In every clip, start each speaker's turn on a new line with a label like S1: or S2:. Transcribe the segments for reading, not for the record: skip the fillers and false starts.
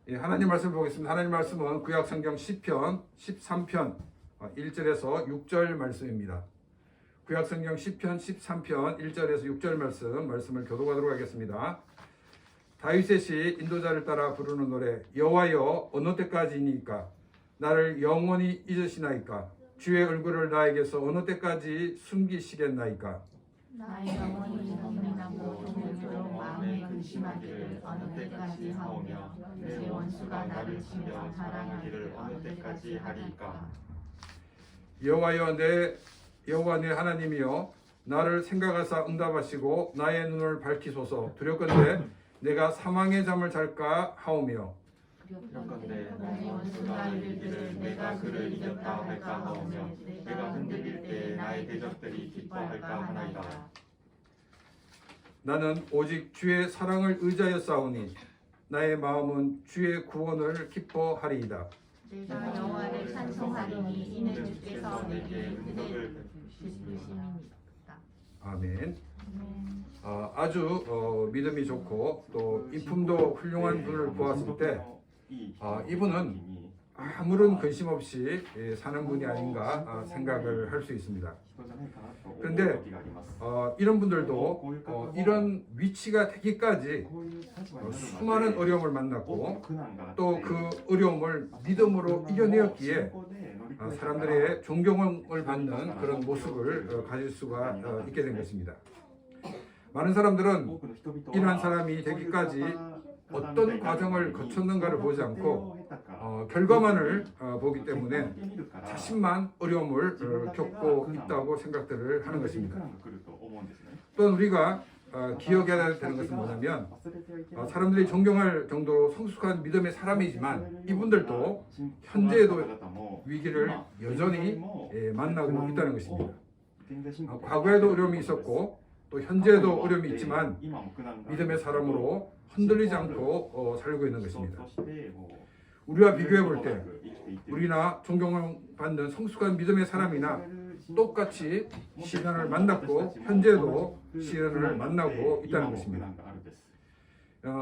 S1: 예, 하나님 말씀을 보겠습니다. 하나님 말씀은 구약 성경 시편 13편 1절에서 6절 말씀입니다. 구약 성경 시편 13편 1절에서 6절 말씀을 교독하도록 하겠습니다. 다윗의 시 인도자를 따라 부르는 노래. 여호와여 어느 때까지니까 나를 영원히 잊으시나이까 주의 얼굴을 나에게서 어느 때까지 숨기시겠나이까.
S2: 나의 영혼이 고민하고 동물처럼 마음에 근심하기를 어느 때까지 하오며 내 원수가 나를 치며 자랑하기를 어느 때까지 하리까.
S1: 여호와 내 하나님이여 나를 생각하사 응답하시고 나의 눈을 밝히소서. 두렵건대 내가 사망의 잠을 잘까 하오며
S2: 두렵건대 나의 원수가 이르기를 내가 그를 이겼다 할까 하오며 내가 흔들릴 때 나의 대적들이 기뻐할까 하나이다.
S1: 나는 오직 주의 사랑을 의지하여 싸우니 나의 마음은 주의 구원을 기뻐하리이다.
S2: 내가 여호와를 찬송하리니 이는 주께서 내게 은혜를 베푸심이니이다.
S1: 아멘. 아주 믿음이 좋고 또 인품도 훌륭한 분을 보았을 때 이분은 아무런 근심 없이 사는 분이 아닌가 생각을 할 수 있습니다. 그런데 이런 분들도 이런 위치가 되기까지 수많은 어려움을 만났고 또 그 어려움을 믿음으로 이겨내었기에 사람들의 존경을 받는 그런 모습을 가질 수가 있게 된 것입니다. 많은 사람들은 이러한 사람이 되기까지 어떤 과정을 거쳤는가를 보지 않고 결과만을 보기 때문에 자신만 어려움을 겪고 있다고 생각들을 하는 것입니다. 또한 우리가 기억해야 되는 것은 뭐냐면 사람들이 존경할 정도로 성숙한 믿음의 사람이지만 이분들도 현재에도 위기를 여전히 만나고 있다는 것입니다. 과거에도 어려움이 있었고 또 현재에도 어려움이 있지만 믿음의 사람으로 흔들리지 않고 살고 있는 것입니다. 우리와 비교해 볼 때 우리나 존경을 받는 성숙한 믿음의 사람이나 똑같이 시련을 만났고 현재도 시련을 만나고 있다는 것입니다.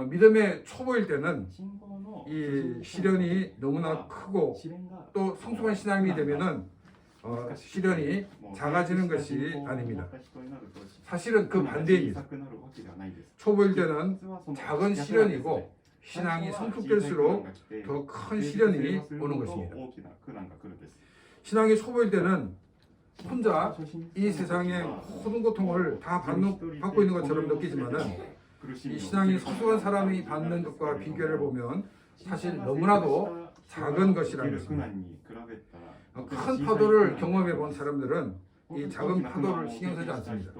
S1: 믿음의 초보일 때는 이 시련이 너무나 크고 또 성숙한 신앙이 되면은 시련이 작아지는 것이 아닙니다. 사실은 그 반대입니다. 초보일 때는 작은 시련이고 신앙이 성숙될수록 더 큰 시련이 오는 것입니다. 신앙이 초보일 때는 혼자 이 세상의 모든 고통을 다 받고 있는 것처럼 느끼지만은 이 신앙이 성숙한 사람이 받는 것과 비교를 보면 사실 너무나도 작은 것이라는 것입니다. 큰 파도를 경험해 본 사람들은 이 작은 파도를 신경 쓰지 않습니다.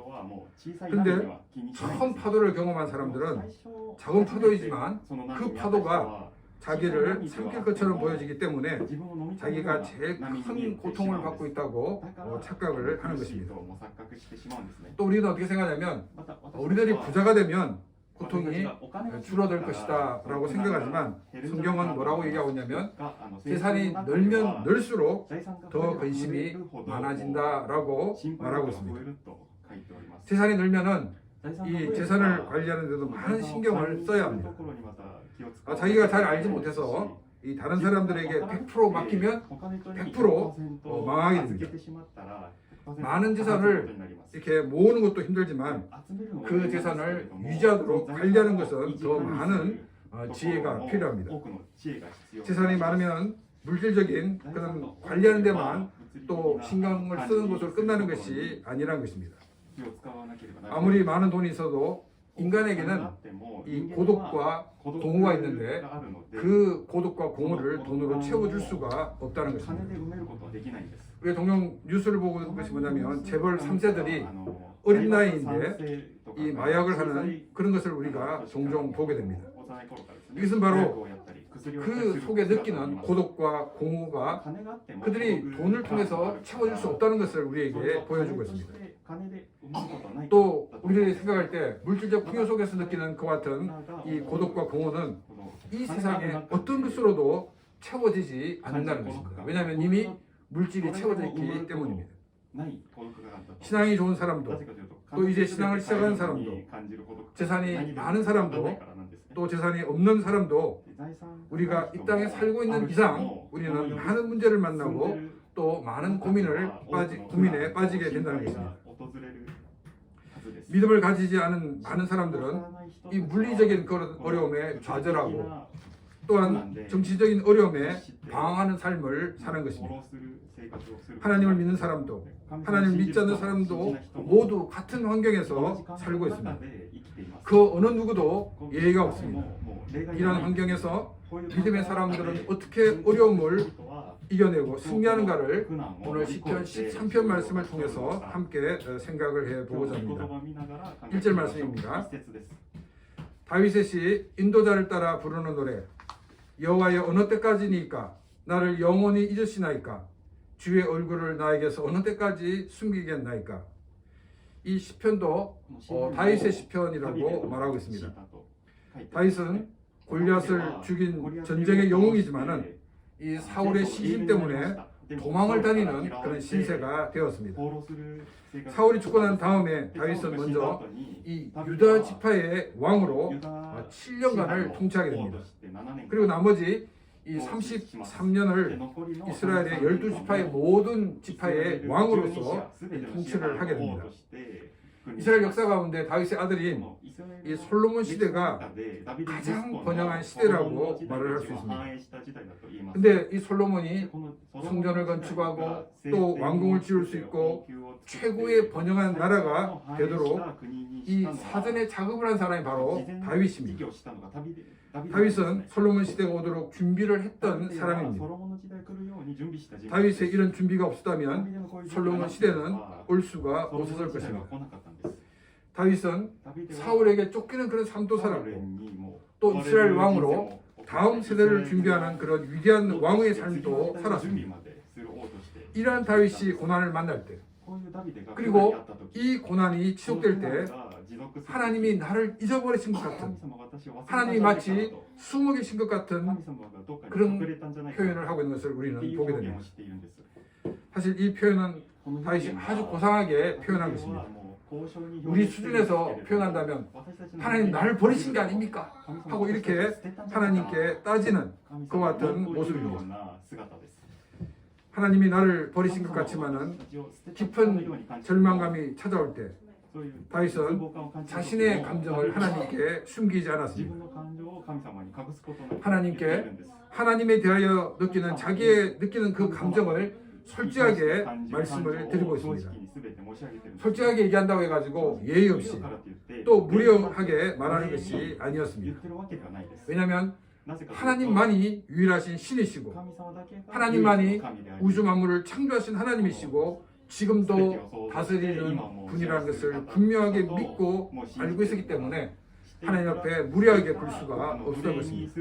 S1: 그런데 처음 파도를 경험한 사람들은 작은 파도이지만 그 파도가 자기를 삼킬 것처럼 보여지기 때문에 자기가 제일 큰 고통을 받고 있다고 착각을 하는 것입니다. 또 우리는 어떻게 생각하냐면 우리들이 부자가 되면 고통이 줄어들 것이다 라고 생각하지만 성경은 뭐라고 얘기하고 있냐면 재산이 늘면 늘수록 더 근심이 많아진다 라고 말하고 있습니다. 재산이 늘면은 이 재산을 관리하는 데도 많은 신경을 써야 합니다. 자기가 잘 알지 못해서 이 다른 사람들에게 100% 맡기면 100% 망하게 됩니다. 많은 재산을 이렇게 모으는 것도 힘들지만 그 재산을 유지하도록 관리하는 것은 더 많은 지혜가 필요합니다. 재산이 많으면 물질적인 그런 관리하는 데만 또 신경을 쓰는 것으로 끝나는 것이 아니라는 것입니다. 아무리 많은 돈이 있어도 인간에게는 이 고독과 공허가 있는데 그 고독과 공허를 돈으로 채워줄 수가 없다는 것입니다. 우리가 종종 뉴스를 보고 있는 것이 뭐냐면 재벌 3세들이 어린 나이인데 이 마약을 하는 그런 것을 우리가 종종 보게 됩니다. 이것은 바로 그 속에 느끼는 고독과 공허가 그들이 돈을 통해서 채워줄 수 없다는 것을 우리에게 보여주고 있습니다. 또 우리들이 생각할 때 물질적 풍요 속에서 느끼는 그와 같은 이 고독과 공허는 이 세상에 어떤 것으로도 채워지지 않는다는 것입니다. 왜냐하면 이미 물질이 채워져 있기 때문입니다. 신앙이 좋은 사람도 또 이제 신앙을 시작하는 사람도 재산이 많은 사람도 또 재산이 없는 사람도 우리가 이 땅에 살고 있는 이상 우리는 많은 문제를 만나고 또 많은 고민에 빠지게 된다는 것입니다. 믿음을 가지지 않은 많은 사람들은 이 물리적인 그런 어려움에 좌절하고 또한 정치적인 어려움에 방황하는 삶을 사는 것입니다. 하나님을 믿는 사람도 하나님을 믿지 않는 사람도 모두 같은 환경에서 살고 있습니다. 그 어느 누구도 예의가 없습니다. 이런 환경에서 믿음의 사람들은 어떻게 어려움을 이겨내고 승리하는가를 오늘 시편 13편 말씀을 통해서 함께 생각을 해보고자 합니다. 1절 말씀입니다. 다윗의 인도자를 따라 부르는 노래. 여호와여 어느 때까지니까 나를 영원히 잊으시나이까 주의 얼굴을 나에게서 어느 때까지 숨기겠나이까. 이 시편도 다윗의 시편이라고 말하고 있습니다. 다윗은 골리앗을 죽인 전쟁의 영웅이지만은 이 사울의 시심 때문에 도망을 다니는 그런 신세가 되었습니다. 사울이 죽고 난 다음에 다윗은 먼저 이 유다 지파의 왕으로 7년간을 통치하게 됩니다. 그리고 나머지 이 33년을 이스라엘의 12지파의 모든 지파의 왕으로서 통치를 하게 됩니다. 이스라엘 역사 가운데 다윗의 아들인 이 솔로몬 시대가 가장 번영한 시대라고 말을 할 수 있습니다. 근데 이 솔로몬이 성전을 건축하고 또 왕궁을 지을 수 있고 최고의 번영한 나라가 되도록 이 사전에 작업을 한 사람이 바로 다윗입니다. 다윗은 솔로몬 시대가 오도록 준비를 했던 사람입니다. 다윗의 이런 준비가 없었다면 솔로몬 시대는 올 수가 없었을 것입니다. 다윗은 사울에게 쫓기는 그런 삶도 살았고 또 이스라엘 왕으로 다음 세대를 준비하는 그런 위대한 왕의 삶도 살았습니다. 이러한 다윗이 고난을 만날 때 그리고 이 고난이 지속될 때 하나님이 나를 잊어버리신 것 같은, 하나님이 마치 숨어 계신 것 같은 그런 표현을 하고 있는 것을 우리는 보게 됩니다. 사실 이 표현은 다윗이 아주 고상하게 표현한 것입니다. 우리 수준에서 표현한다면 하나님 나를 버리신 게 아닙니까? 하고 이렇게 하나님께 따지는 그와 같은 모습입니다. 하나님이 나를 버리신 것 같지만은 깊은 절망감이 찾아올 때 다윗은 자신의 감정을 하나님께 숨기지 않았습니다. 하나님께 하나님에 대하여 느끼는 자기의 느끼는 그 감정을 솔직하게 말씀을 드리고 있습니다. 솔직하게 얘기한다고 해가지고 예의 없이 또 무례하게 말하는 것이 아니었습니다. 왜냐하면 하나님만이 유일하신 신이시고 하나님만이 우주 만물을 창조하신 하나님이시고 지금도 다스리는 분이라는 것을 분명하게 믿고 알고 있었기 때문에 하나님 앞에 무례하게 굴 수가 없었던 것입니다.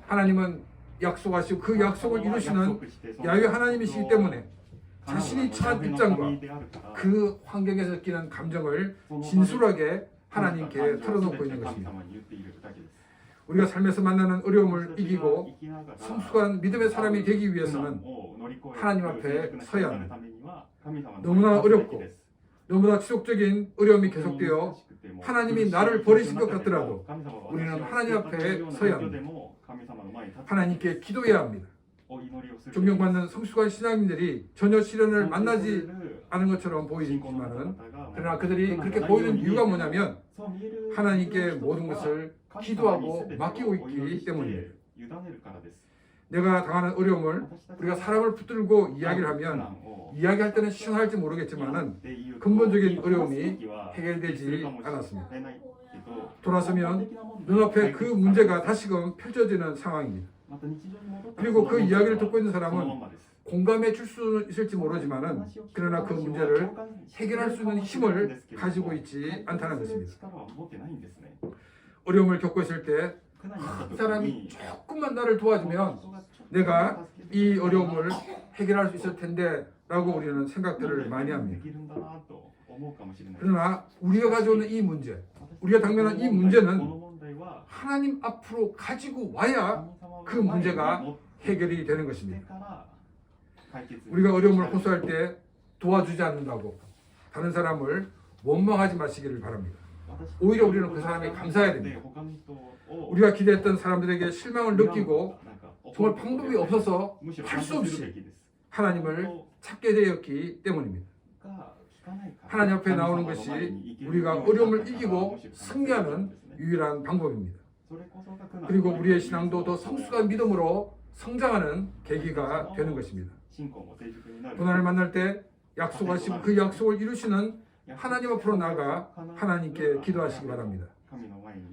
S1: 하나님은 약속하시고 그 약속을 이루시는 야훼 하나님이시기 때문에 자신이 처한 입장과 그 환경에서 느끼는 감정을 진솔하게 하나님께 털어놓고 있는 것입니다. 우리가 삶에서 만나는 어려움을 이기고 성숙한 믿음의 사람이 되기 위해서는 하나님 앞에 서야 합니다. 너무나 어렵고 너무나 지속적인 어려움이 계속되어 하나님이 나를 버리신 것 같더라도 우리는 하나님 앞에 서야 합니다. 하나님께 기도해야 합니다. 존경받는 성숙한 신앙인들이 전혀 시련을 만나지 않은 것처럼 보이지만은 그러나 그들이 그렇게 보이는 이유가 뭐냐면 하나님께 모든 것을 기도하고 맡기고 있기 때문입니다. 내가 당하는 어려움을 우리가 사람을 붙들고 이야기를 하면 이야기할 때는 시원할지 모르겠지만은 근본적인 어려움이 해결되지 않았습니다. 돌아서면 눈앞에 그 문제가 다시금 펼쳐지는 상황입니다. 그리고 그 이야기를 듣고 있는 사람은 공감해 줄 수 있을지 모르지만은 그러나 그 문제를 해결할 수 있는 힘을 가지고 있지 않다는 것입니다. 어려움을 겪고 있을 때 그 사람이 조금만 나를 도와주면 내가 이 어려움을 해결할 수 있을 텐데 라고 우리는 생각들을 많이 합니다. 그러나 우리가 가져오는 이 문제, 우리가 당면한 이 문제는 하나님 앞으로 가지고 와야 그 문제가 해결이 되는 것입니다. 우리가 어려움을 호소할 때 도와주지 않는다고 다른 사람을 원망하지 마시기를 바랍니다. 오히려 우리는 그 사람에 감사해야 됩니다. 우리가 기대했던 사람들에게 실망을 느끼고 정말 방법이 없어서 할 수 없이 하나님을 찾게 되었기 때문입니다. 하나님 앞에 나오는 것이 우리가 어려움을 이기고 승리하는 유일한 방법입니다. 그리고 우리의 신앙도 더 성숙한 믿음으로 성장하는 계기가 되는 것입니다. 고난을 만날 때 약속하시고 그 약속을 이루시는 하나님 앞으로 나아가 하나님께 기도하시기 바랍니다.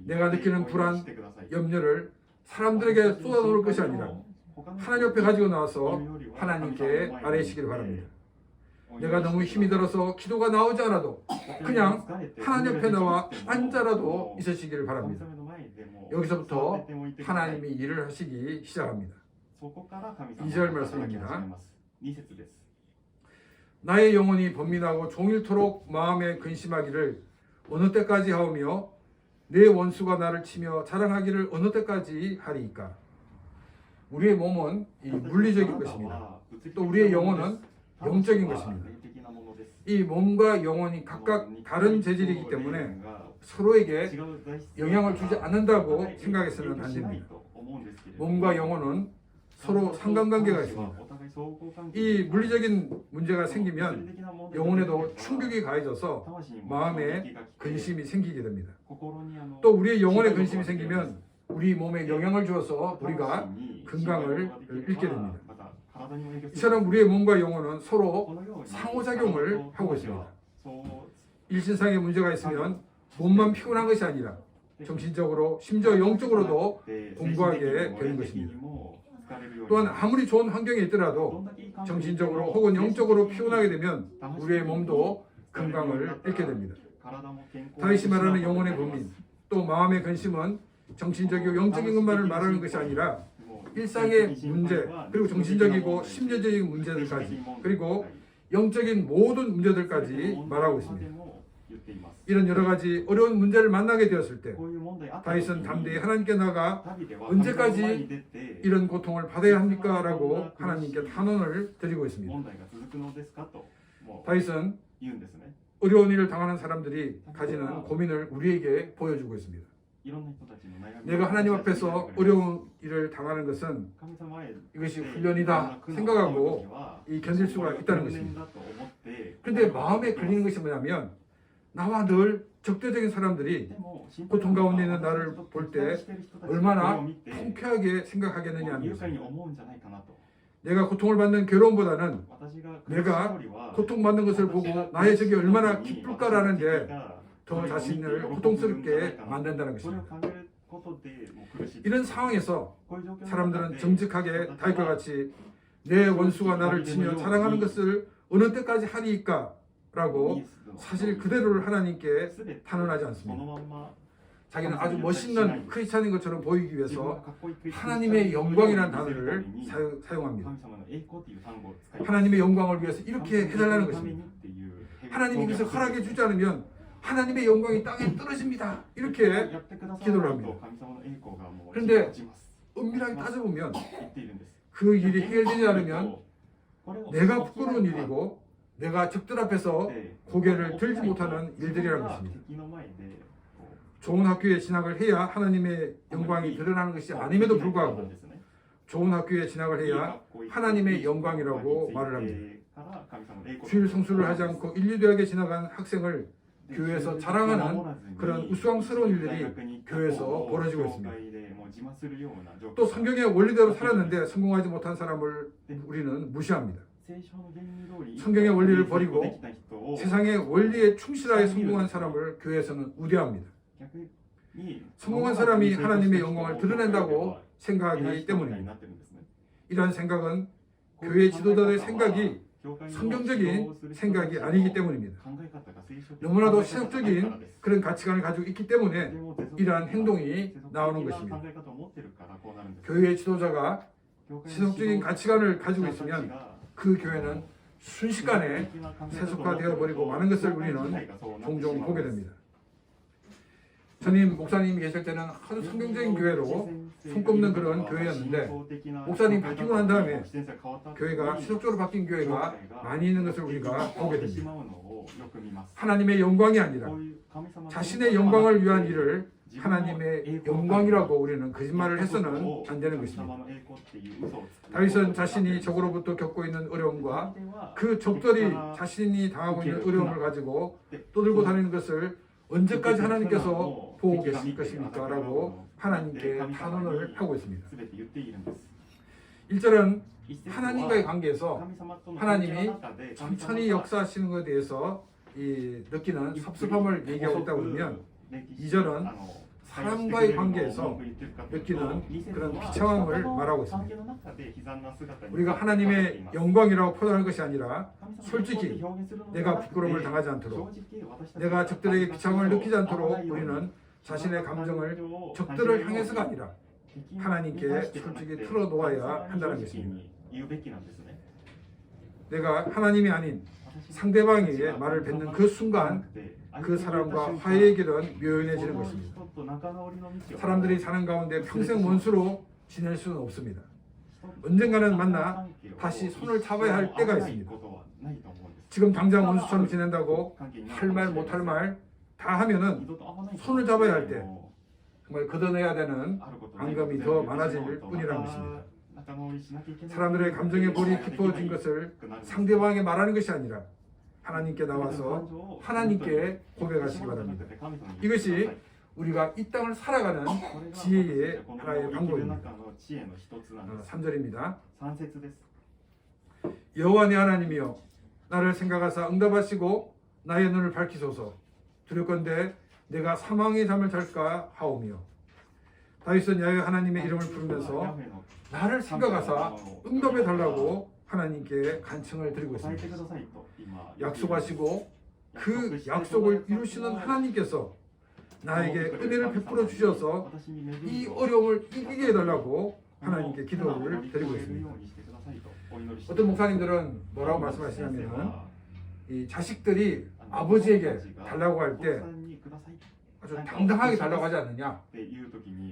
S1: 내가 느끼는 불안, 염려를 사람들에게 쏟아놓을 것이 아니라 하나님 앞에 가지고 나와서 하나님께 아뢰시기를 바랍니다. 내가 너무 힘이 들어서 기도가 나오지 않아도 그냥 하나님 앞에 나와 앉아라도 있으시기를 바랍니다. 여기서부터 하나님이 일을 하시기 시작합니다. 2절 말씀입니다. 나의 영혼이 번민하고 종일토록 마음에 근심하기를 어느 때까지 하오며 내 원수가 나를 치며 자랑하기를 어느 때까지 하리이까. 우리의 몸은 이 물리적인 것입니다. 또 우리의 영혼은 영적인 것입니다. 이 몸과 영혼이 각각 다른 재질이기 때문에 서로에게 영향을 주지 않는다고 생각해서는 안 됩니다. 몸과 영혼은 서로 상관관계가 있습니다. 이 물리적인 문제가 생기면 영혼에도 충격이 가해져서 마음에 근심이 생기게 됩니다. 또 우리의 영혼에 근심이 생기면 우리 몸에 영향을 주어서 우리가 건강을 잃게 됩니다. 이처럼 우리의 몸과 영혼은 서로 상호작용을 하고 있습니다. 일신상의 문제가 있으면 몸만 피곤한 것이 아니라 정신적으로 심지어 영적으로도 공부하게 되는 것입니다. 또한 아무리 좋은 환경에 있더라도 정신적으로 혹은 영적으로 피곤하게 되면 우리의 몸도 건강을 잃게 됩니다. 다윗이 말하는 영혼의 고민, 또 마음의 근심은 정신적이고 영적인 것만을 말하는 것이 아니라 일상의 문제, 그리고 정신적이고 심리적인 문제들까지, 그리고 영적인 모든 문제들까지 말하고 있습니다. 이런 여러 가지 어려운 문제를 만나게 되었을 때 다윗은 담대히 하나님께 나가 언제까지 이런 고통을 받아야 합니까? 라고 하나님께 탄원을 드리고 있습니다. 다윗은 어려운 일을 당하는 사람들이 가지는 고민을 우리에게 보여주고 있습니다. 내가 하나님 앞에서 어려운 일을 당하는 것은 이것이 훈련이다 생각하고 견딜 수가 있다는 것입니다. 그런데 마음에 걸리는 것이 뭐냐면 나와 늘 적대적인 사람들이 고통 가운데 있는 나를 볼 때 얼마나 통쾌하게 생각하겠느냐는 것입니다. 내가 고통을 받는 괴로움보다는 내가 고통받는 것을 보고 나의 적이 얼마나 기쁠까라는 게 더 자신을 고통스럽게 만든다는 것입니다. 이런 상황에서 사람들은 정직하게 다윗과 같이 내 원수가 나를 치며 자랑하는 것을 어느 때까지 하리이까? 라고 사실 그대로를 하나님께 탄원하지 않습니다. 자기는 아주 멋있는 크리스찬인 것처럼 보이기 위해서 하나님의 영광이라는 단어를 사용합니다. 하나님의 영광을 위해서 이렇게 해달라는 것입니다. 하나님이 그것을 허락해 주지 않으면 하나님의 영광이 땅에 떨어집니다. 이렇게 기도를 합니다. 그런데 엄밀하게 따져보면 그 일이 해결되지 않으면 내가 부끄러운 일이고 내가 적들 앞에서 고개를 들지 못하는 일들이라는 것입니다. 좋은 학교에 진학을 해야 하나님의 영광이 드러나는 것이 아님에도 불구하고 좋은 학교에 진학을 해야 하나님의 영광이라고 말을 합니다. 주일 성수를 하지 않고 인류대학에 진학한 학생을 교회에서 자랑하는 그런 우스꽝스러운 일들이 교회에서 벌어지고 있습니다. 또 성경의 원리대로 살았는데 성공하지 못한 사람을 우리는 무시합니다. 성경의 원리를 버리고 세상의 원리에 충실하여 성공한 사람을 교회에서는 우대합니다. 성공한 사람이 하나님의 영광을 드러낸다고 생각하기 때문입니다. 이러한 생각은 교회 지도자들의 생각이 성경적인 생각이 아니기 때문입니다. 너무나도 신학적인 그런 가치관을 가지고 있기 때문에 이러한 행동이 나오는 것입니다. 교회의 지도자가 신학적인 가치관을 가지고 있으면 그 교회는 순식간에 세속화되어 버리고 많은 것을 우리는 종종 보게 됩니다. 전임 목사님이 계실 때는 아주 성경적인 교회로 손꼽는 그런 교회였는데 목사님 바뀌고 난 다음에 교회가 지속적으로 바뀐 교회가 많이 있는 것을 우리가 보게 됩니다. 하나님의 영광이 아니라 자신의 영광을 위한 일을 하나님의 영광이라고 우리는 거짓말을 해서는 안 되는 것입니다. 다윗은 자신이 적으로부터 겪고 있는 어려움과 그 적들이 자신이 당하고 있는 어려움을 가지고 떠들고 다니는 것을 언제까지 하나님께서 보고 계실 것입니까? 라고 하나님께 탄원을 하고 있습니다. 1절은 하나님과의 관계에서 하나님이 천천히 역사하시는 것에 대해서 느끼는 섭섭함을 얘기하고 있다고 그러면 2절은 사람과의 관계에서 느끼는 그런 비참함을 말하고 있습니다. 우리가 하나님의 영광이라고 표현할 것이 아니라 솔직히 내가 부끄러움을 당하지 않도록 내가 적들에게 비참함을 느끼지 않도록 우리는 자신의 감정을 적들을 향해서가 아니라 하나님께 솔직히 털어놓아야 한다는 것입니다. 내가 하나님이 아닌 상대방에게 말을 뱉는 그 순간 그 사람과 화해의 길은 묘연해지는 것입니다. 사람들이 사는 가운데 평생 원수로 지낼 수는 없습니다. 언젠가는 만나 다시 손을 잡아야 할 때가 있습니다. 지금 당장 원수처럼 지낸다고 할 말 못할 말 다 하면은 손을 잡아야 할 때 정말 걷어내야 되는 앙금이 더 많아질 뿐이라는 것입니다. 사람들의 감정의 골이 깊어진 것을 상대방에게 말하는 것이 아니라 하나님께 나와서 하나님께 고백하시기 바랍니다. 이것이 우리가 이 땅을 살아가는 지혜의 하나의 방법입니다. 3절입니다. 여호와 내 하나님이여 나를 생각하사 응답하시고 나의 눈을 밝히소서. 두렵건대 내가 사망의 잠을 잘까 하오며. 다윗은 야훼 하나님의 이름을 부르면서 나를 생각하사 응답해 달라고 하나님께 간청을 드리고 있습니다. 약속하시고 그 약속을 이루시는 하나님께서 나에게 은혜를 베풀어 주셔서 이 어려움을 이기게 해달라고 하나님께 기도를 드리고 있습니다. 어떤 목사님들은 뭐라고 말씀하시냐면 이 자식들이 아버지에게 달라고 할 때 아주 당당하게 달라고 하지 않느냐,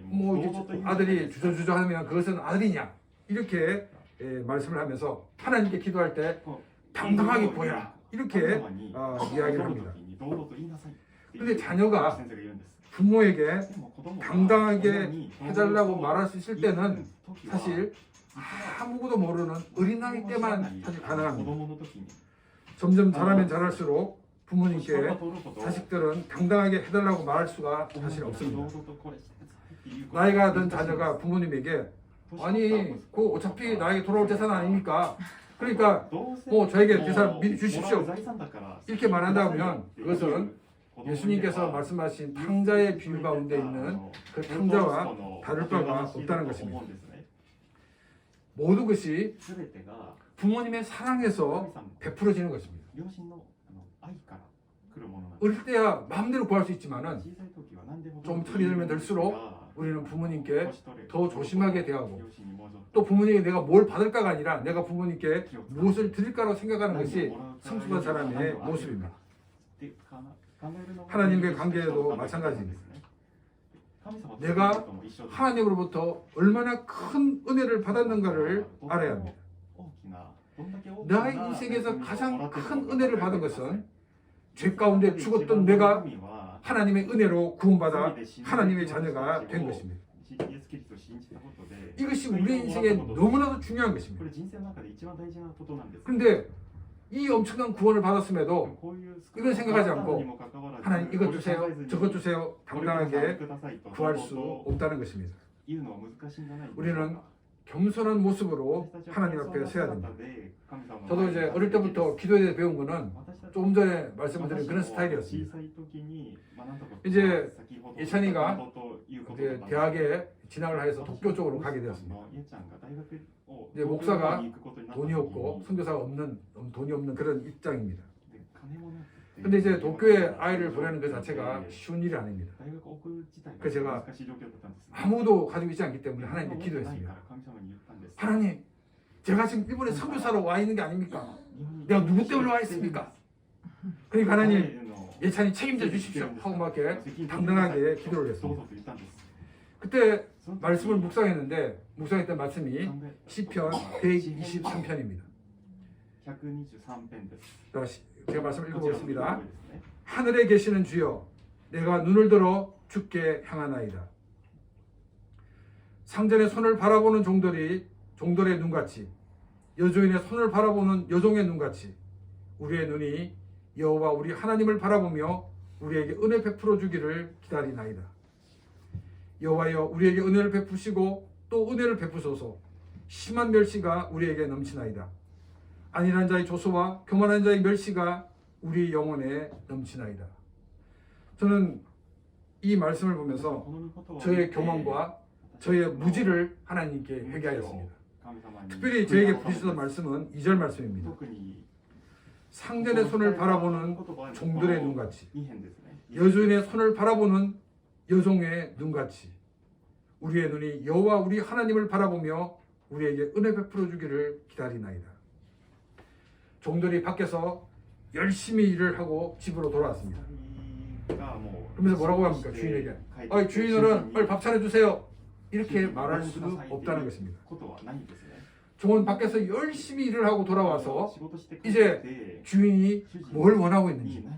S1: 뭐 이제 아들이 주저주저 하면 그것은 아들이냐 이렇게 말씀을 하면서 하나님께 기도할 때 당당하게 보여라 이렇게 이야기를 합니다. 그런데 자녀가 부모에게 당당하게 해달라고 말할 수 있을 때는 사실 아무것도 모르는 어린아이 때만 사실 가능합니다. 점점 자라면 자랄수록 부모님께 자식들은 당당하게 해달라고 말할 수가 사실 없습니다. 나이가 든 자녀가 부모님에게 아니 그 어차피 나에게 돌아올 재산 아닙니까? 그러니까 뭐 저에게 재산 미리 주십시오 이렇게 말한다면 그것은 예수님께서 말씀하신 탕자의 비유 가운데 있는 그 탕자와 다를 바가 없다는 것입니다. 모든 것이 부모님의 사랑에서 베풀어지는 것입니다. 어릴 때야 마음대로 구할 수 있지만은 좀 철이 들면 들수록 우리는 부모님께 더 조심하게 대하고 또 부모님에게 내가 뭘 받을까가 아니라 내가 부모님께 무엇을 드릴까라고 생각하는 것이 성숙한 사람의 모습입니다. 하나님과의 관계에도 마찬가지입니다. 내가 하나님으로부터 얼마나 큰 은혜를 받았는가를 알아야 합니다. 나의 인생에서 가장 큰 은혜를 받은 것은 죄 가운데 죽었던 내가 하나님의 은혜로 구원받아 하나님의 자녀가 된 것입니다. 이것이 우리 인생에 너무나도 중요한 것입니다. 그런데 이 엄청난 구원을 받았음에도 이걸 생각하지 않고 하나님 이것 주세요, 저것 주세요 당당하게 구할 수 없다는 것입니다. 우리는 겸손한 모습으로 하나님 앞에 서야 됩니다. 저도 이제 어릴 때부터 기도에 대해 배운 거는 조금 전에 말씀드린 그런 스타일이었습니다. 이제 예찬이가 이제 대학에 진학을 해서 독교 쪽으로 가게 되었습니다. 이제 목사가 돈이 없고 선교사가 없는 돈이 없는 그런 입장입니다. 근데 이제 도쿄에 아이를 보내는 것 자체가 쉬운 일이 아닙니다. 그래서 제가 아무도 가지고 있지 않기 때문에 하나님께 기도했습니다. 하나님, 제가 지금 일본에 선교사로 와 있는 게 아닙니까? 내가 누구 때문에 와 있습니까? 그러니까 하나님, 예찬이 책임져 주십시오 하고 막 이렇게 당당하게 기도를 했습니다. 그때 말씀을 묵상했는데 묵상했던 말씀이 시편 123편입니다. 제가 말씀을 읽어보겠습니다. 하늘에 계시는 주여, 내가 눈을 들어 주께 향하나이다. 상전의 손을 바라보는 종들의 눈같이, 여종의 손을 바라보는 여종의 눈같이 우리의 눈이 여호와 우리 하나님을 바라보며 우리에게 은혜 베풀어 주기를 기다리나이다. 여호와여, 우리에게 은혜를 베푸시고 또 은혜를 베푸소서. 심한 멸시가 우리에게 넘치나이다. 안일한 자의 조소와 교만한 자의 멸시가 우리 영혼에 넘치나이다. 저는 이 말씀을 보면서 저의 교만과 저의 무지를 하나님께 회개하였습니다. 특별히 저에게 부르시던 말씀은 2절 말씀입니다. 상전의 손을 바라보는 종들의 눈같이, 여주인의 손을 바라보는 여종의 눈같이 우리의 눈이 여호와 우리 하나님을 바라보며 우리에게 은혜 베풀어 주기를 기다리나이다. 종들이 밖에서 열심히 일을 하고 집으로 돌아왔습니다. 그러면서 뭐라고 합니까? 주인에게 주인어른 빨리 밥 차려주세요 이렇게 말할 수도 없다는 것입니다. 종은 밖에서 열심히 일을 하고 돌아와서 이제 주인이 뭘 원하고 있는지,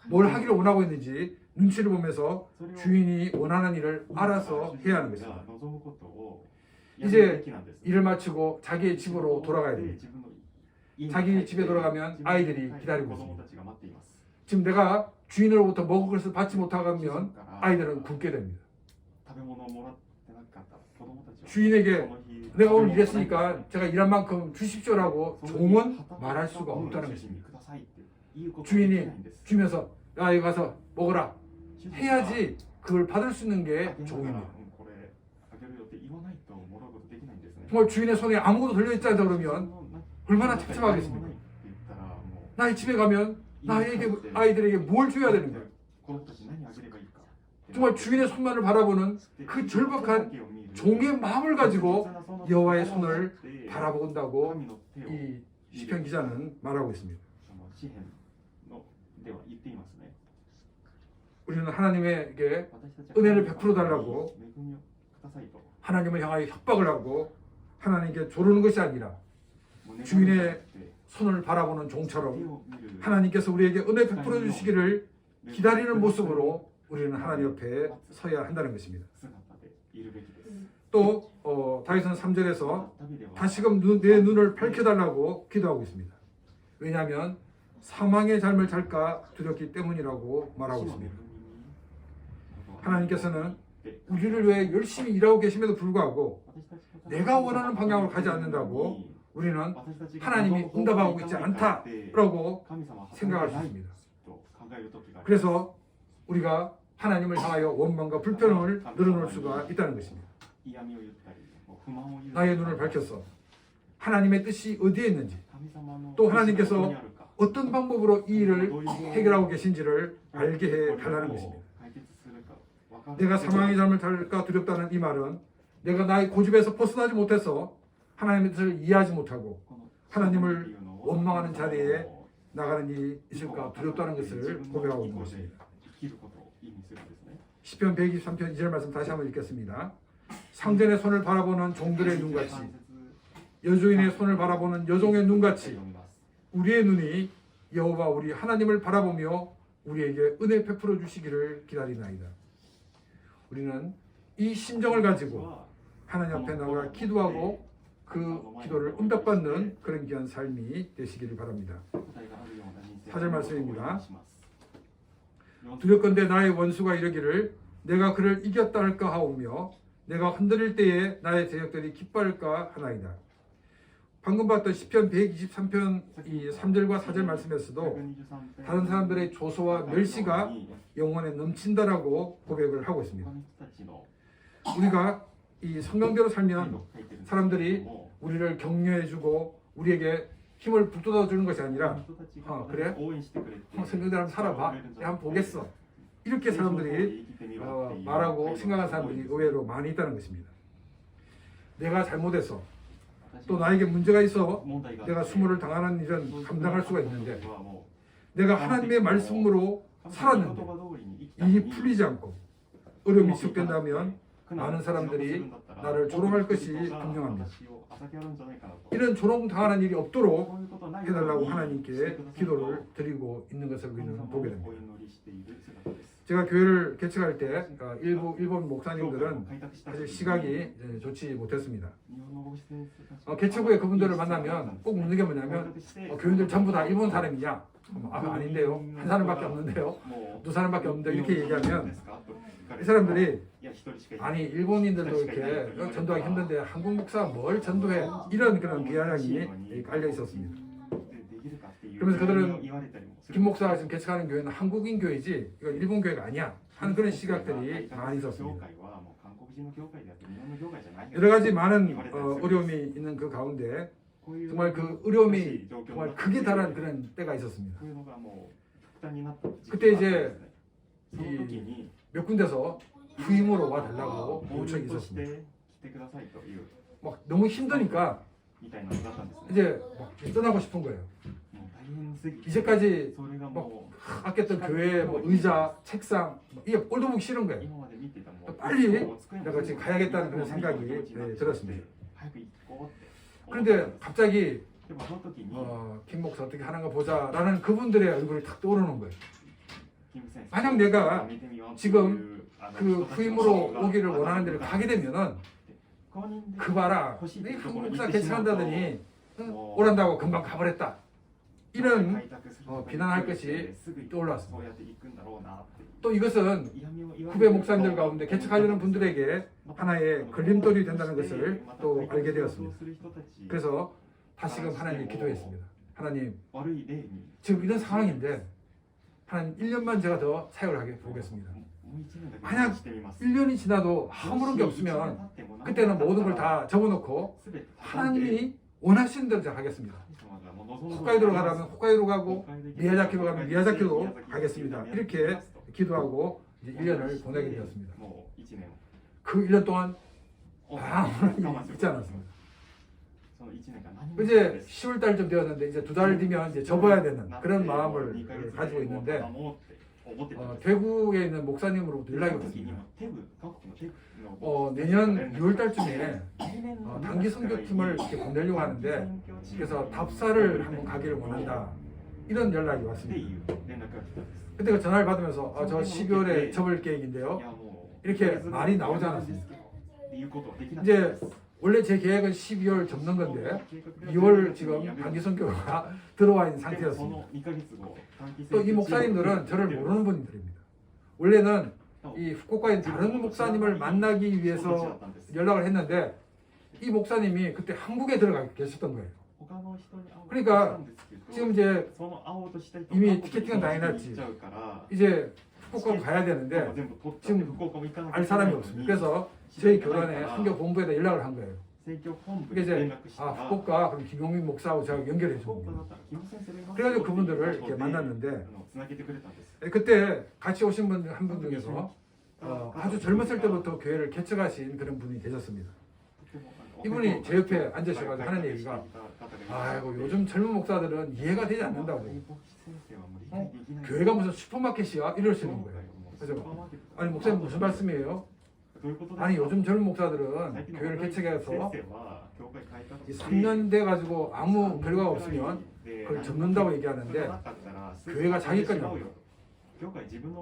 S1: 뭘 하기를 원하고 있는지 눈치를 보면서 주인이 원하는 일을 알아서 해야 하는 것입니다. 이제 일을 마치고 자기의 집으로 돌아가야 됩니다. 자기 집에 돌아가면 아이들이 기다리고 있습니다. 지금 내가 주인으로부터 먹을 것을 받지 못하면 아이들은 굶게 됩니다. 주인에게 내가 오늘 일했으니까 제가 일한 만큼 주십시오라고 종은 말할 수가 없다는 것입니다. 주인이 주면서 야 이거 가서 먹어라 해야지 그걸 받을 수 있는 게 종입니다. 정말 주인의 손에 아무것도 들려있지 않다 그러면 얼마나 찝찝하겠습니까? 나의 집에 가면 나에게 아이들에게 뭘 줘야 되는 거야? 정말 주인의 손만을 바라보는 그 절박한 종의 마음을 가지고 여호와의 손을 바라본다고 이 시편 기자는 말하고 있습니다. 우리는 하나님에게 은혜를 베풀어 달라고 하나님을 향하여 협박을 하고 하나님께 조르는 것이 아니라 주인의 손을 바라보는 종처럼 하나님께서 우리에게 은혜 베풀어 주시기를 기다리는 모습으로 우리는 하나님 옆에 서야 한다는 것입니다. 또 다윗은 3절에서 다시금 내 눈을 밝혀달라고 기도하고 있습니다. 왜냐하면 사망의 잠을 잘까 두렵기 때문이라고 말하고 있습니다. 하나님께서는 우리를 위해 열심히 일하고 계심에도 불구하고 내가 원하는 방향으로 가지 않는다고 우리는 하나님이 응답하고 있지 않다라고 생각할 수 있습니다. 그래서 우리가 하나님을 향하여 원망과 불평을 늘어놓을 수가 있다는 것입니다. 나의 눈을 밝혀서 하나님의 뜻이 어디에 있는지, 또 하나님께서 어떤 방법으로 이 일을 해결하고 계신지를 알게 해 달라는 것입니다. 내가 사망의 잠을 잘까 두렵다는 이 말은 내가 나의 고집에서 벗어나지 못해서 하나님의 뜻을 이해하지 못하고 하나님을 원망하는 자리에 나가는 일이 있을까 두렵다는 것을 고백하고 있는 것입니다. 시편 123편 2절 말씀 다시 한번 읽겠습니다. 상전의 손을 바라보는 종들의 눈같이, 여주인의 손을 바라보는 여종의 눈같이 우리의 눈이 여호와 우리 하나님을 바라보며 우리에게 은혜 베풀어 주시기를 기다리나이다. 우리는 이 심정을 가지고 하나님 앞에 나가 기도하고 그 기도를 응답받는 그런 귀한 삶이 되시기를 바랍니다. 4절 말씀입니다. 두렵건대 나의 원수가 이르기를 내가 그를 이겼다 할까 하오며 내가 흔들릴 때에 나의 대적들이 기뻐할까 하나이다. 방금 봤던 시편 123편 이 3절과 4절 말씀에서도 다른 사람들의 조소와 멸시가 영혼에 넘친다라고 고백을 하고 있습니다. 우리가 이 성경대로 살면 사람들이 우리를 격려해주고 우리에게 힘을 북돋아주는 것이 아니라 그래? 성경대로 한번 살아봐. 내가 한번 보겠어. 이렇게 사람들이 말하고 생각하는 사람들이 의외로 많이 있다는 것입니다. 내가 잘못해서 또 나에게 문제가 있어 내가 수모를 당하는 일은 감당할 수가 있는데 내가 하나님의 말씀으로 살았는데 일이 풀리지 않고 어려움이 지속된다면 많은 사람들이 나를 조롱할 것이 분명합니다. 이런 조롱당하는 일이 없도록 해달라고 하나님께 기도를 드리고 있는 것을 우리는 보게 됩니다. 제가 교회를 개척할 때 일본 목사님들은 사실 시각이 좋지 못했습니다. 개척 후에 그분들을 만나면 꼭 묻는 게 뭐냐면 교인들 전부 다 일본 사람이냐? 아닌데요. 한 사람밖에 없는데요. 두 사람밖에 없는데 이렇게 얘기하면 이 사람들이 아니 일본인들도 이렇게 전도하기 힘든데 한국 목사가 뭘 전도해? 이런 그런 비아냥이 깔려 있었습니다. 그러면서 그들은 김 목사가 지금 개척하는 교회는 한국인 교회지 이건 일본 교회가 아니야 하는 그런 시각들이 많이 있었습니다. 여러 가지 많은 어려움이 있는 그 가운데 정말 그 어려움이 정말 극에 달한 그런 때가 있었습니다. 그때 이제 몇 군데서 후임으로 와달라고 요청이 있었습니다. 막 너무 힘드니까 이제 막 떠나고 싶은 거예요. 이제까지 막 아꼈던 교회 의자, 책상 이게 꼴도 보기 싫은 거예요. 빨리 내가 지금 가야겠다는 그런 생각이 들었습니다. 그런데 갑자기 김 목사 어떻게 하는가 보자라는 그분들의 얼굴이 탁 떠오르는 거예요. 만약 내가 지금 그 후임으로 오기를 원하는 데를 가게 되면은 그 봐라 내 한국 목사 개척한다더니 오란다고 금방 가버렸다 이런 비난할 것이 떠올랐습니다. 또 이것은 후배 목사님들 가운데 개척하려는 분들에게 하나의 걸림돌이 된다는 것을 또 알게 되었습니다. 그래서 다시금 하나님께 기도했습니다. 하나님 지금 이런 상황인데 한 1년만 제가 더 사역을 하게 보겠습니다. 만약 1년이 지나도 아무런 게 없으면 그때는 모든 걸 다 접어놓고 하나님이 원하시는 대로 제가 하겠습니다. 홋카이도로 가라면 홋카이도로 가고 미야자키로 가면 미야자키로 가겠습니다. 이렇게 기도하고 이제 1년을 보내게 되었습니다. 그 1년 동안 아무런 일이 있지 않았습니다. 이제 10월 달쯤 되었는데 이제 2달 뒤면 이제 접어야 되는 그런 마음을 가지고 있는데 대구에 있는 목사님으로부터 연락이 왔습니다. 내년 6월 달쯤에 단기 선교팀을 이렇게 보내려고 하는데 그래서 답사를 한번 가기를 원한다 이런 연락이 왔습니다. 그때 그 전화를 받으면서 저 12월에 접을 계획인데요 이렇게 말이 나오지 않았습니다. 이제 원래 제 계획은 12월 접는 건데 2월 지금 단기 선교가 들어와 있는 상태였습니다. 또 이 목사님들은 저를 모르는 분들입니다. 원래는 이 후쿠오카에 다른 목사님을 만나기 위해서 연락을 했는데 이 목사님이 그때 한국에 들어가 계셨던 거예요. 그러니까 지금 이제 이미 티켓팅은 다 해놨지. 이제 후쿠오카 가야 되는데 지금 알 사람이 없습니다. 그래서 저희 교단의 선교 본부에다 연락을 한 거예요. 그게 이제 후쿠오카 그럼 김용민 목사하고 제가 연결해 줍니다. 그래가지고 그분들을 이렇게 만났는데 그때 같이 오신 분 한 분 중에서 아주 젊었을 때부터 교회를 개척하신 그런 분이 계셨습니다. 이분이 제 옆에 앉으셔가지고 하는 얘기가 아이고 요즘 젊은 목사들은 이해가 되지 않는다고. 교회가 무슨 슈퍼마켓이야? 이러시는 거예요. 그래서 아니 목사님 무슨 말씀이에요? 아니 요즘 젊은 목사들은 교회를 개척해서 3년 돼가지고 아무 결과가 없으면 그걸 접는다고 얘기하는데 교회가 자기 거냐고.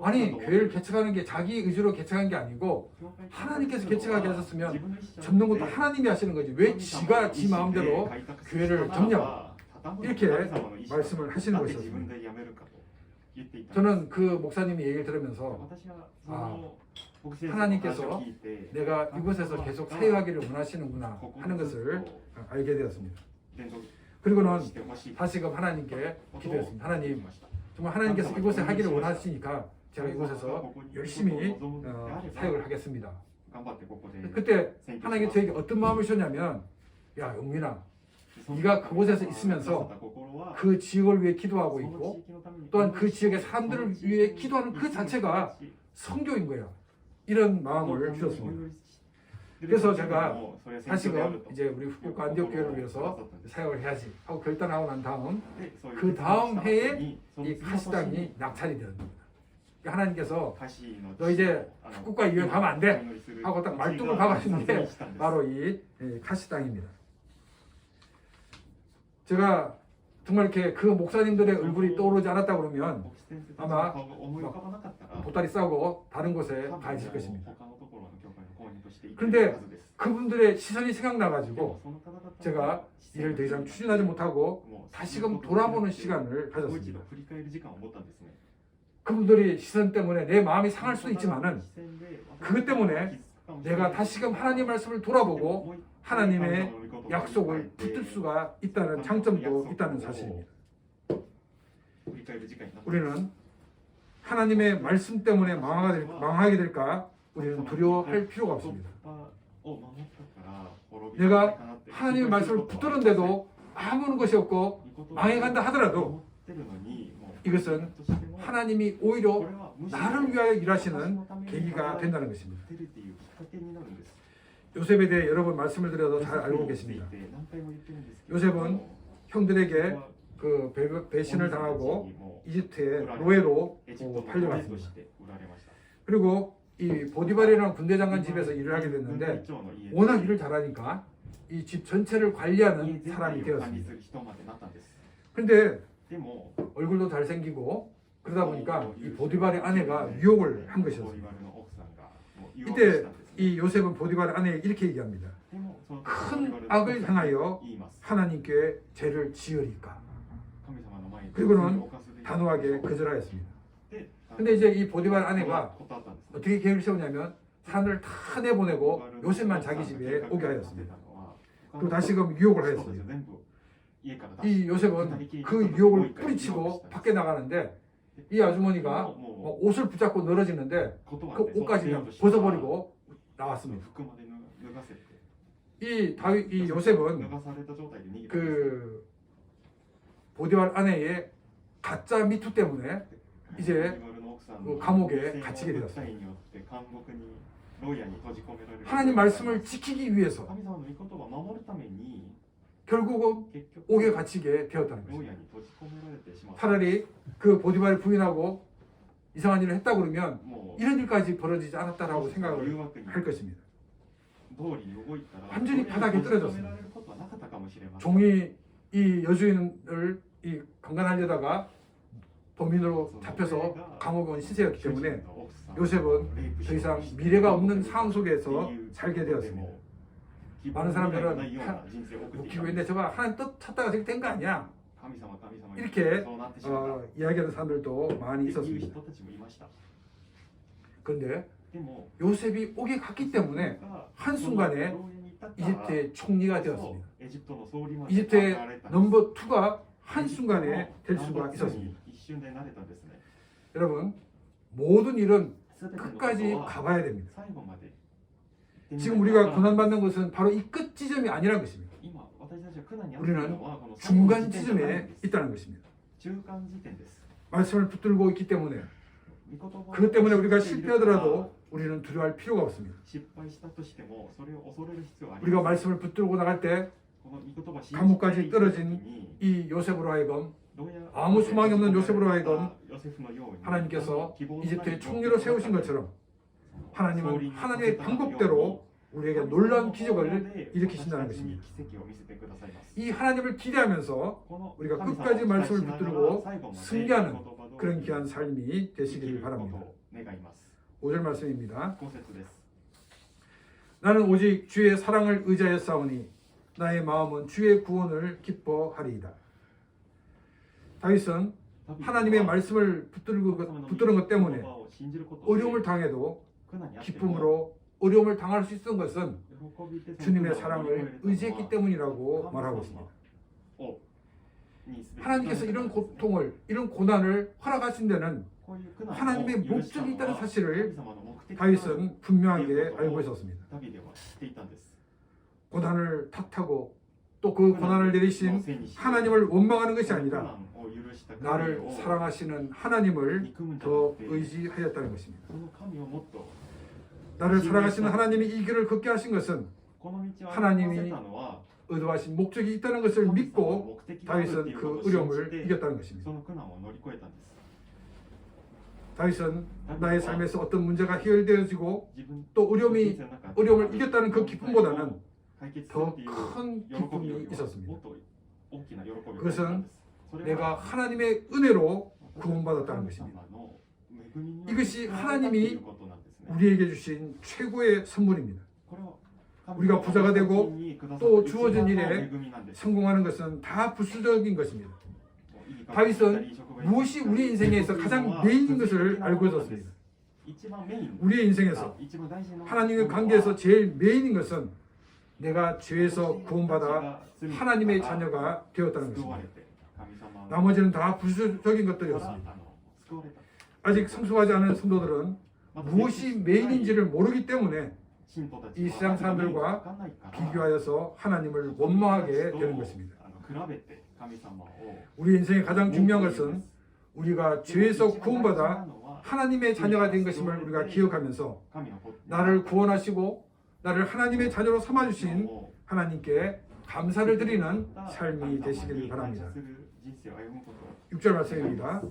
S1: 아니 교회를 개척하는 게 자기 의지로 개척한 게 아니고 하나님께서 개척하게 하셨으면 접는 것도 하나님이 하시는 거지 왜 지가 지 마음대로 교회를 접냐고 이렇게 말씀을 하시는 것이었습니다. 저는 그 목사님이 얘기를 들으면서 하나님께서 내가 이곳에서 계속 사역하기를 원하시는구나 하는 것을 알게 되었습니다. 그리고는 다시금 하나님께 기도했습니다. 하나님 정말 하나님께서 이곳에 하기를 원하시니까 제가 이곳에서 열심히 사역을 하겠습니다. 그때 하나님께서 저에게 어떤 마음을 주셨냐면 야 영민아 네가 그곳에서 있으면서 그 지역을 위해 기도하고 있고 또한 그 지역의 사람들을 위해 기도하는 그 자체가 선교인 거야. 이런 마음을 주셨습니다. 그래서 제가 다시금 이제 우리 후쿠오카 안디옥 교회를 위해서 사역을 해야지 하고 결단하고 난 다음 그 다음 해에 이 카시당이 낙찰이 되었습니다. 하나님께서
S3: カシの
S1: 너 이제 북극과 이에 가면 안 돼 하고 딱 말뚝을 박아준 게
S3: たんです
S1: 바로 이 카시 땅입니다. 제가 정말 이렇게 그 목사님들의 얼굴이 떠오르지 않았다 그러면
S3: 牧師先生たちの顔が思い浮かばなかったら
S1: 보따리 싸고 다른 곳에
S3: 多分
S1: 가 있을 것입니다.
S3: 他のところの教会の公認として行って
S1: 그런데
S3: いるはずです
S1: 그분들의 시선이
S3: で
S1: 생각나가지고
S3: もその方々の
S1: 제가
S3: 視線
S1: 이를 더 이상 추진하지 못하고
S3: もう
S1: 다시금 돌아보는 시간을
S3: もう一
S1: 가졌습니다.
S3: 度振り返る時間を持ったんですね
S1: 그분들이 시선 때문에 내 마음이 상할 수도
S3: その方々の
S1: 있지만은
S3: 視線で
S1: 그것 때문에
S3: 気づくかもしれない
S1: 내가 다시금 하나님 말씀을
S3: でも
S1: 돌아보고
S3: もう一回
S1: 하나님의
S3: 神様の御言葉を
S1: 약속을
S3: 振り返って
S1: 붙들 수가 있다는 장점도 있다는 사실입니다.
S3: 振り返る時間になった
S1: 우리는 하나님의 말씀 때문에 망하게 될까 우리는 두려워할 필요가 없습니다. 내가 하나님의 말씀을 붙들었는데도 아무런 것이 없고 망해간다 하더라도 이것은 하나님이 오히려 나를 위하여 일하시는 계기가 된다는 것입니다. 요셉에 대해 여러 번 말씀을 드려도 잘 알고 계십니다. 요셉은 형들에게 그 배신을 당하고 이집트의 노예로 팔려갔습니다. 그리고 이 보디발이라는 군대 장관 집에서 일을 하게 됐는데 워낙 일을 잘하니까 이 집 전체를 관리하는 사람이 되었습니다. 그런데 얼굴도 잘생기고 그러다 보니까 이 보디발의 아내가 유혹을 한 것이었습니다. 이때 이 요셉은 보디발의 아내에게 이렇게 얘기합니다. 큰 악을 향하여 하나님께 죄를 지으리까. 그리고는 단호하게 거절하였습니다. 근데 이제 이 보디발 아내가 어떻게 계획을 세우냐면 사람을 다 내보내고 요셉만 자기 집에 오게 하였습니다. 그리고 다시금 유혹을 하였습니다. 이 요셉은 그 유혹을 뿌리치고 밖에 나가는데 이 아주머니가 옷을 붙잡고 늘어지는데 그 옷까지 그냥 벗어버리고 나왔습니다. 이 요셉은 그 보디발 아내의 가짜 미투 때문에 이제 그 감옥에 갇히게 되었습니다. 하나님 말씀을 지키기 위해서 결국은 옥에 갇히게 되었다는 것입니다. 차라리 그 보디발을 부인하고 이상한 일을 했다 그러면 이런 일까지 벌어지지 않았다라고 생각을 할 것입니다. 완전히 바닥에 떨어졌습니다. 종이 이 여주인을 이 강간하려다가 범인으로 잡혀서 감옥에 온 시세였기 때문에 요셉은 더 이상 미래가 없는 상황 속에서 살게 되었습니다. 많은 사람들은 웃기고 있는데 저거 하나님 뜻 찾다가 저렇게 된 거 아니야? 이렇게 이야기하는 사람들도 많이 있었습니다. 그런데 요셉이 옥에 갔기 때문에 한순간에 이집트의 총리가 되었습니다. 이집트의 넘버 2가 한순간에 될 수가 있었습니다. 여러분 모든 일은 끝까지 가봐야 됩니다. 지금 우리가 고난받는 것은 바로 이 끝 지점이 아니라는 것입니다. 우리는 중간 지점에 있다는 것입니다. 말씀을 붙들고 있기 때문에 그것 때문에 우리가 실패하더라도 우리는 두려워할 필요가 없습니다. 우리가 말씀을 붙들고 나갈 때 감옥까지 떨어진 이 요셉으로 하여금 아무 소망이 없는 요셉으로 하여금 하나님께서 이집트의 총리로 세우신 것처럼 하나님은 하나님의 방법대로 우리에게 놀라운 기적을 일으키신다는 것입니다. 이 하나님을 기대하면서 우리가 끝까지 말씀을 붙들고 승리하는 그런 귀한 삶이 되시기를 바랍니다. 5절 말씀입니다. 나는 오직 주의 사랑을 의지하여 싸우니 나의 마음은 주의 구원을 기뻐하리이다. 다윗은 하나님의 말씀을 붙드는 것 때문에 어려움을 당해도 기쁨으로 어려움을 당할 수 있었던 것은 주님의 사랑을 의지했기 때문이라고 말하고 있습니다. 하나님께서 이런 고통을, 이런 고난을 허락하신 데는 하나님의 목적이 있다는 사실을 다윗은 분명하게 알고 있었습니다. 고난을 탓하고 또 그 고난을 내리신 하나님을 원망하는 것이 아니라 나를 사랑하시는 하나님을 더 의지하였다는 것입니다. 나를 사랑하시는 하나님이 이 길을 걷게 하신 것은 하나님이 의도하신 목적이 있다는 것을 믿고 다윗은 그 어려움을 이겼다는 것입니다. 다윗은 나의 삶에서 어떤 문제가 해결되어지고
S3: 自分
S1: 또 어려움을
S3: 人生の中で
S1: 어려움을 이겼다는 그 기쁨보다는
S3: 解決する
S1: 더
S3: っていう
S1: 큰
S3: 喜びよ
S1: 기쁨이
S3: りは
S1: 있었습니다.
S3: もっと大きな喜びが
S1: 그것은
S3: あったんです。それは
S1: 내가 하나님의 은혜로 구원받았다는 것입니다.
S3: 神様の恵みによって
S1: 이것이
S3: 救われたっていう
S1: 하나님이
S3: ことなんですね。
S1: 우리에게 주신 최고의 선물입니다.
S3: これは神様
S1: 우리가 부자가 되고
S3: 私たちにくださった
S1: 또 주어진
S3: 一番の
S1: 일에
S3: 恵みなんです。
S1: 성공하는 것은 다 부수적인 것입니다.
S3: もういい学校
S1: 다윗은
S3: 行ったり職場に行ったり
S1: 무엇이 우리 인생에서 가장 메인인 것을 알고 있었습니다.
S3: 一番メイン
S1: 우리의 인생에서
S3: 一番大事な
S1: 하나님의 관계에서 제일 메인인 것은 내가 죄에서 구원받아 하나님의 자녀가 되었다는
S3: 救わ
S1: 것입니다.
S3: れて神様の
S1: 나머지는 다 부수적인
S3: から
S1: 것들이었습니다.
S3: 救われた
S1: 아직 성숙하지 않은 성도들은
S3: まず
S1: 무엇이 메인인지를 모르기 때문에
S3: 信徒たち
S1: 이
S3: は
S1: 세상 사람들과
S3: わかんないから
S1: 비교하여서 하나님을 원망하게 되는 것입니다.
S3: 比べて神様を
S1: 우리 인생의 가장 중요한
S3: 文句を言うん
S1: 것은
S3: です
S1: 우리가 죄에서 구원받아 하나님의 자녀가 된 것임을 우리가 기억하면서
S3: 神の子
S1: 나를 구원하시고 나를 하나님의 자녀로 삼아주신
S3: を
S1: 하나님께 감사를 드리는 삶이 되시기를 바랍니다.
S3: 人生を歩むこと
S1: 6절 말씀입니다.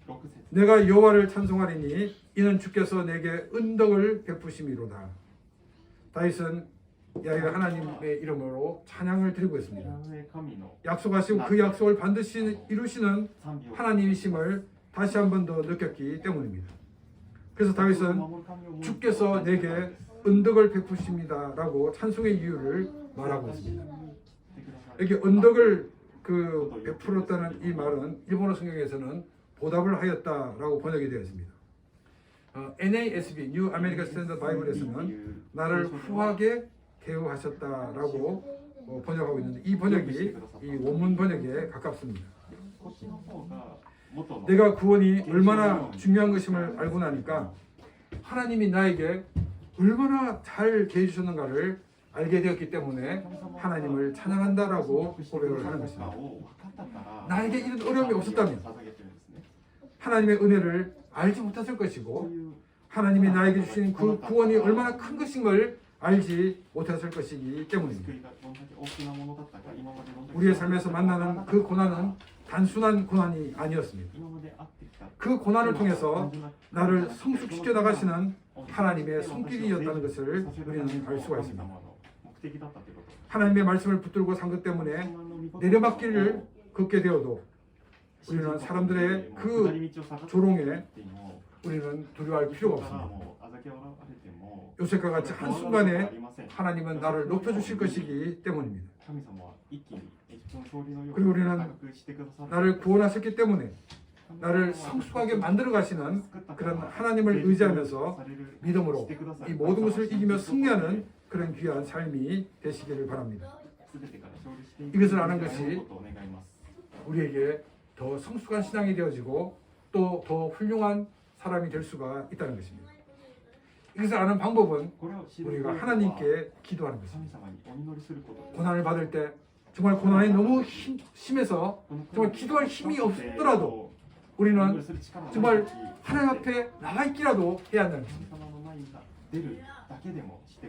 S3: 6節
S1: 내가 여호와를 찬송하리니 이는 주께서 내게 은덕을 베푸심이로다. 다윗은 야훼 하나님의 이름으로 찬양을 드리고 있습니다.
S3: ヤハウェ神の
S1: 약속하시고 그 약속을 반드시 이루시는
S3: 賛美を
S1: 하나님이심을 다시 한 번 더 느꼈기 때문입니다. 그래서 다윗은 주께서 내게 은덕을 베푸십니다라고 찬송의 이유를 말하고 있습니다. 여기 은덕을 베풀었다는 이 말은 일본어 성경에서는 보답을 하였다라고 번역이 되어 있습니다. NASB New American Standard Bible에서는 나를 후하게 대우하셨다라고 번역하고 있는데 이 번역이 이 원문 번역에 가깝습니다.
S3: こっちの方が元の
S1: 내가 구원이 얼마나 중요한 것임을 알고 나니까 하나님이 나에게 얼마나 잘 대해주셨는가를 알게 되었기 때문에 하나님을 찬양한다라고 고백을 하는 것입니다. 나에게 이런 어려움이 없었다면 하나님의 은혜를 알지 못했을 것이고 하나님이 나에게 주신 그 구원이 얼마나 큰 것인 걸 알지 못했을 것이기 때문입니다. 우리의 삶에서 만나는 그 고난은 단순한 고난이 아니었습니다. 그 고난을 통해서 나를 성숙시켜 나가시는 하나님의 손길이었다는 것을 우리는 알 수가 있습니다. 하나님의 말씀을 붙들고 산 것 때문에 내려막길을 걷게 되어도 우리는 사람들의 그 조롱에 우리는 두려워할 필요가 없습니다. 요셉과 같이 한순간에 하나님은 나를 높여주실 것이기 때문입니다. 그리고 우리는 나를 구원하셨기 때문에 나를 성숙하게 만들어 가시는 그런 하나님을 의지하면서 믿음으로 이 모든 것을 이기며 승리하는 그런 귀한 삶이 되시기를 바랍니다. 이것을 아는 것이 우리에게 더 성숙한 신앙이 되어지고 또 더 훌륭한 사람이 될 수가 있다는 것입니다. 이것을 아는 방법은 우리가 하나님께 기도하는 것입니다. 고난을 받을 때 정말 고난이 너무 심해서 정말 기도할 힘이 없더라도 우리는 정말 하나님 앞에 나가 있기라도 해야 한다는 것입니다.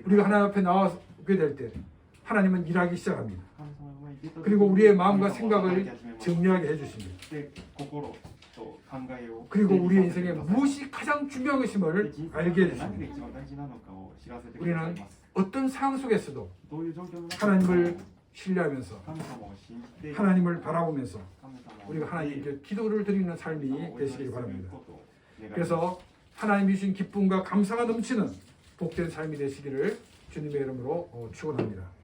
S1: 우리가 하나님 앞에 나와게 될 때 하나님은 일하기 시작합니다. 그리고 우리의 마음과 생각을 정리하게 해주십니다. 그리고 우리의 인생에 무엇이 가장 중요한 것임을 알게 해주십니다. 우리는 어떤 상황 속에서도 하나님을 신뢰하면서 하나님을 바라보면서 우리가 하나님께 기도를 드리는 삶이 되시길 바랍니다. 그래서 하나님이 주신 기쁨과 감사가 넘치는 복된 삶이 되시기를 주님의 이름으로 축원합니다.